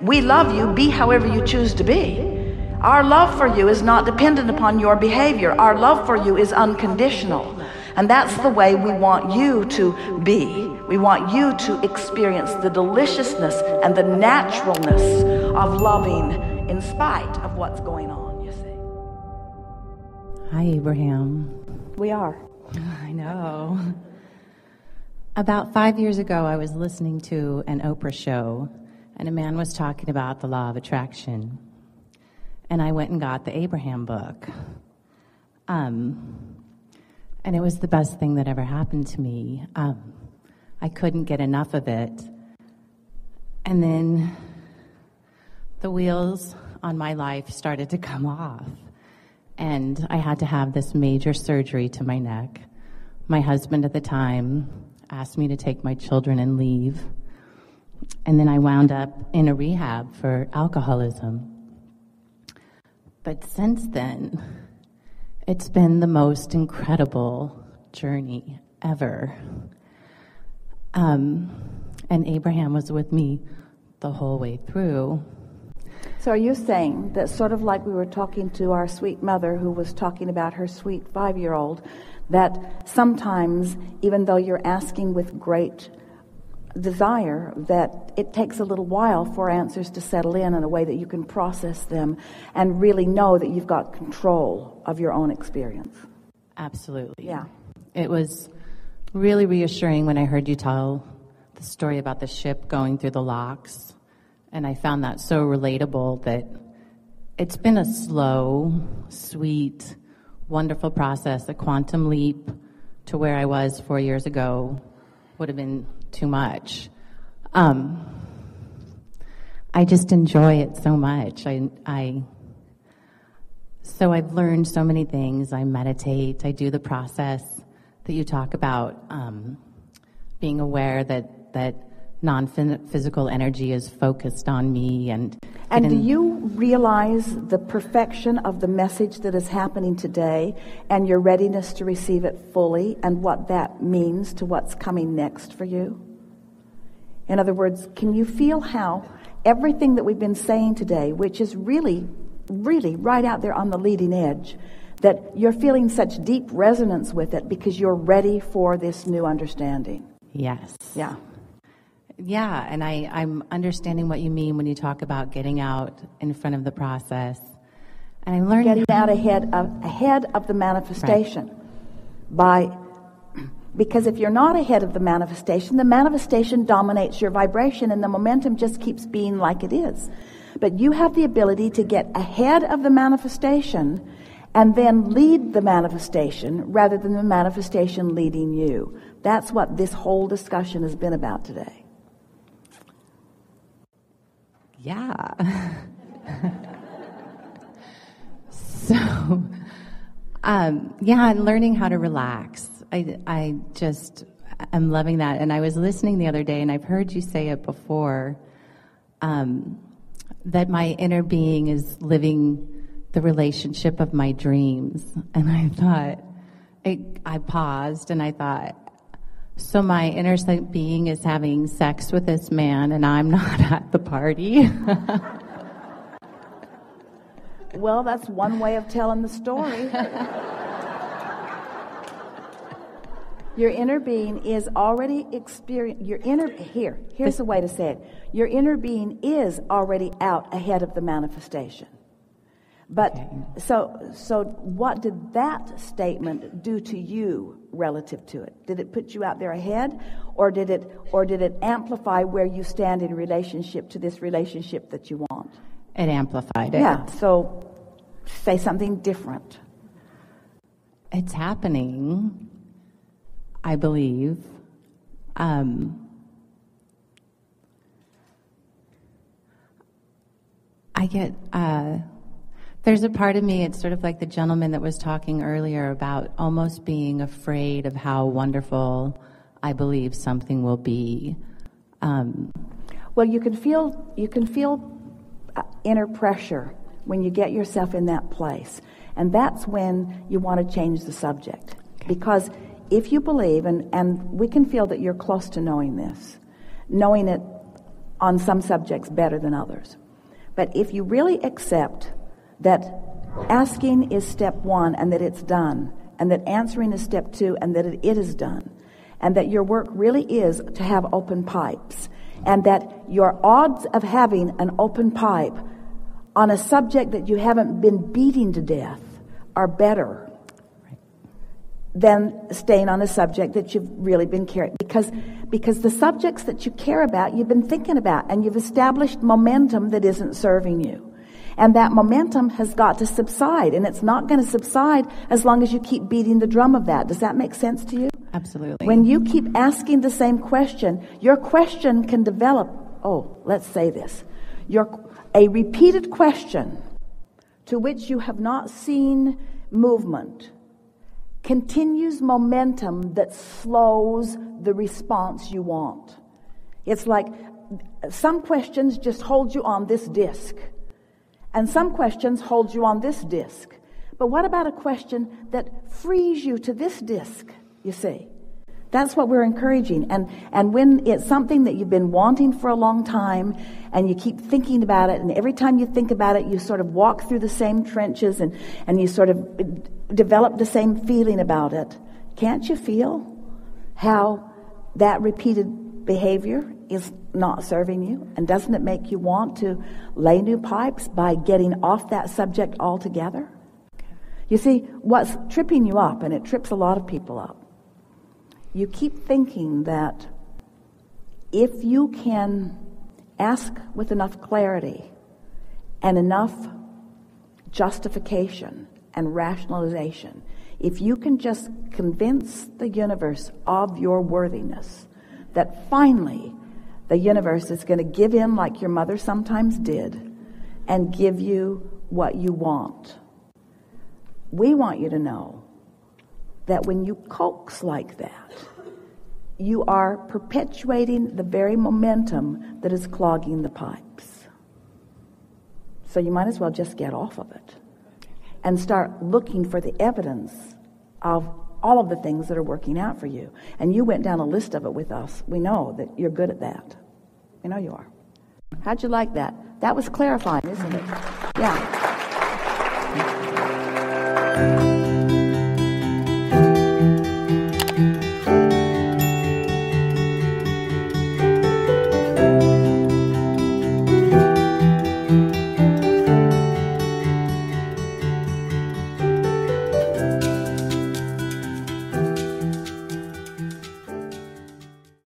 We love you, be however you choose to be. Our love for you is not dependent upon your behavior. Our love for you is unconditional. And that's the way we want you to be. We want you to experience the deliciousness and the naturalness of loving in spite of what's going on, you see. Hi, Abraham. We are. I know. About 5 years ago, I was listening to an Oprah show, and a man was talking about the law of attraction. And I went and got the Abraham book. And it was the best thing that ever happened to me. I couldn't get enough of it. And then the wheels on my life started to come off. And I had to have this major surgery to my neck. My husband at the time asked me to take my children and leave. And then I wound up in a rehab for alcoholism. But since then, it's been the most incredible journey ever. And Abraham was with me the whole way through. So are you saying that, sort of like we were talking to our sweet mother who was talking about her sweet 5-year-old, that sometimes, even though you're asking with great desire, that it takes a little while for answers to settle in a way that you can process them and really know that you've got control of your own experience? Absolutely. Yeah. It was really reassuring when I heard you tell the story about the ship going through the locks, and I found that so relatable that it's been a slow, sweet, wonderful process. A quantum leap to where I was 4 years ago would have been too much. I just enjoy it so much. So I've learned so many things. I meditate. I do the process that you talk about, being aware that non-physical energy is focused on me. And do you realize the perfection of the message that is happening today and your readiness to receive it fully and what that means to what's coming next for you? In other words, can you feel how everything that we've been saying today, which is really, really right out there on the leading edge, that you're feeling such deep resonance with it because you're ready for this new understanding? Yes. Yeah. Yeah, and I'm understanding what you mean when you talk about getting out in front of the process. And I'm learning getting out ahead of the manifestation. Right. Because if you're not ahead of the manifestation dominates your vibration and the momentum just keeps being like it is. But you have the ability to get ahead of the manifestation and then lead the manifestation rather than the manifestation leading you. That's what this whole discussion has been about today. Yeah. So, and learning how to relax. I just am loving that. And I was listening the other day, and I've heard you say it before, that my inner being is living the relationship of my dreams. And I thought, I paused and I thought, so my inner being is having sex with this man and I'm not at the party? Well, that's one way of telling the story. Your inner being is already here's the way to say it. Your inner being is already out ahead of the manifestation. But okay. So what did that statement do to you relative to it? Did it put you out there ahead, or did it amplify where you stand in relationship to this relationship that you want? It amplified it. Yeah, so say something different. It's happening, I believe. I get... There's a part of me, it's sort of like the gentleman that was talking earlier about almost being afraid of how wonderful I believe something will be. Well, you can feel inner pressure when you get yourself in that place. And that's when you want to change the subject. Okay. Because if you believe, and we can feel that you're close to knowing this, knowing it on some subjects better than others. But if you really accept that asking is step one and that it's done, and that answering is step two and that it is done, and that your work really is to have open pipes, and that your odds of having an open pipe on a subject that you haven't been beating to death are better than staying on a subject that you've really been caring, because the subjects that you care about, you've been thinking about, and you've established momentum that isn't serving you. And that momentum has got to subside, and it's not going to subside as long as you keep beating the drum of that. Does that make sense to you? Absolutely. When you keep asking the same question, your question can develop, let's say this, a repeated question to which you have not seen movement continues momentum that slows the response you want. It's like some questions just hold you on this disc, and some questions hold you on this disc. But what about a question that frees you to this disc, you see? That's what we're encouraging. And when it's something that you've been wanting for a long time, and you keep thinking about it, and every time you think about it, you sort of walk through the same trenches, and you sort of develop the same feeling about it. Can't you feel how that repeated behavior is not serving you? And doesn't it make you want to lay new pipes by getting off that subject altogether? You see, what's tripping you up, and it trips a lot of people up, you keep thinking that if you can ask with enough clarity and enough justification and rationalization, if you can just convince the universe of your worthiness, that finally the universe is going to give in like your mother sometimes did and give you what you want. We want you to know that when you coax like that, you are perpetuating the very momentum that is clogging the pipes. So you might as well just get off of it and start looking for the evidence of all of the things that are working out for you. And you went down a list of it with us. We know that you're good at that. We know you are. How'd you like that? That was clarifying, isn't it? Yeah.